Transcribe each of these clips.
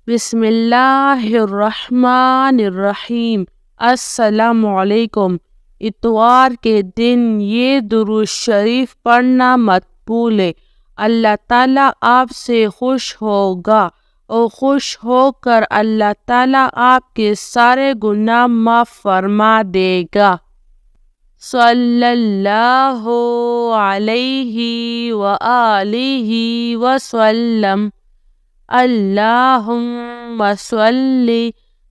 बिस्मिल्लाहिर्रहमानिर्रहीम। अस्सलामुअलैकुम। इतवार के दिन ये दुरूद शरीफ पढ़ना मत भूले। अल्लाह ताला आपसे खुश होगा और खुश होकर अल्लाह ताला आपके सारे गुनाह माफ़ फरमा देगा। सल्लल्लाहु अलैहि व आलिहि वसल्लम। अल्लाहुम्मा सल्लि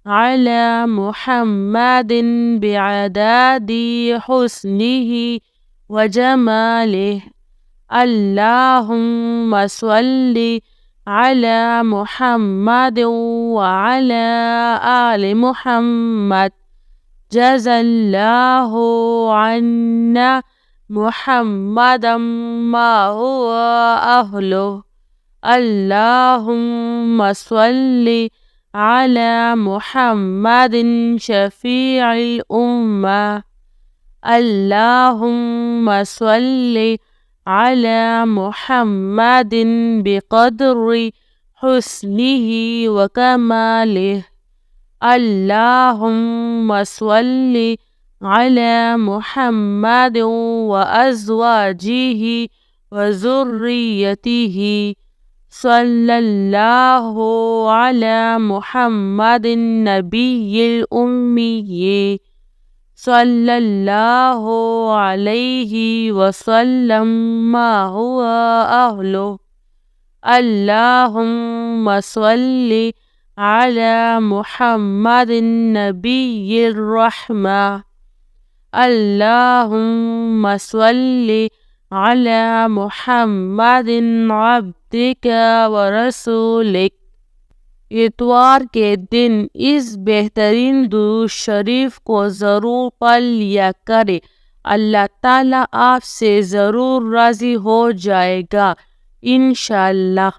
अला मुहम्मदिन बिअदादि हुस्निही व जमालिही। अल्लाहुम्मा सल्लि अला मुहम्मदिन व अला आलि मुहम्मद। जज़ल्लाहु अन्ना मुहम्मदम मा हुवा अहलुहु। अल्लाहुम्मा सल्लि अला मुहम्मदिन शफ़ीइल उम्मा। अल्लाहुम्मा सल्लि अला मुहम्मदिन बिक़द्रि हुस्निही व कमालिही। अल्लाहुम्मा सल्लि अला मुहम्मदिन व अज़वाजिही व ज़ुर्रिय्यतिही। सल्लल्लाहु अला मुहम्मदिन नबिय्यिल उम्मिय्यि। सल्लल्लाहु अलैहि वसल्लम मा हुवा अहलुहु। अल्लाहुम्मा सल्लि अला मुहम्मदिन नबिय्यिर रहमा। अल्लाहुम्मा सल्लि अला मुहम्मदिन अब्दिका व रसूलिक। इतवार के दिन इस बेहतरीन दुरूद शरीफ को ज़रूर पढ़ लिया करें। अल्लाह ताला आपसे ज़रूर राज़ी हो जाएगा इंशाअल्लाह।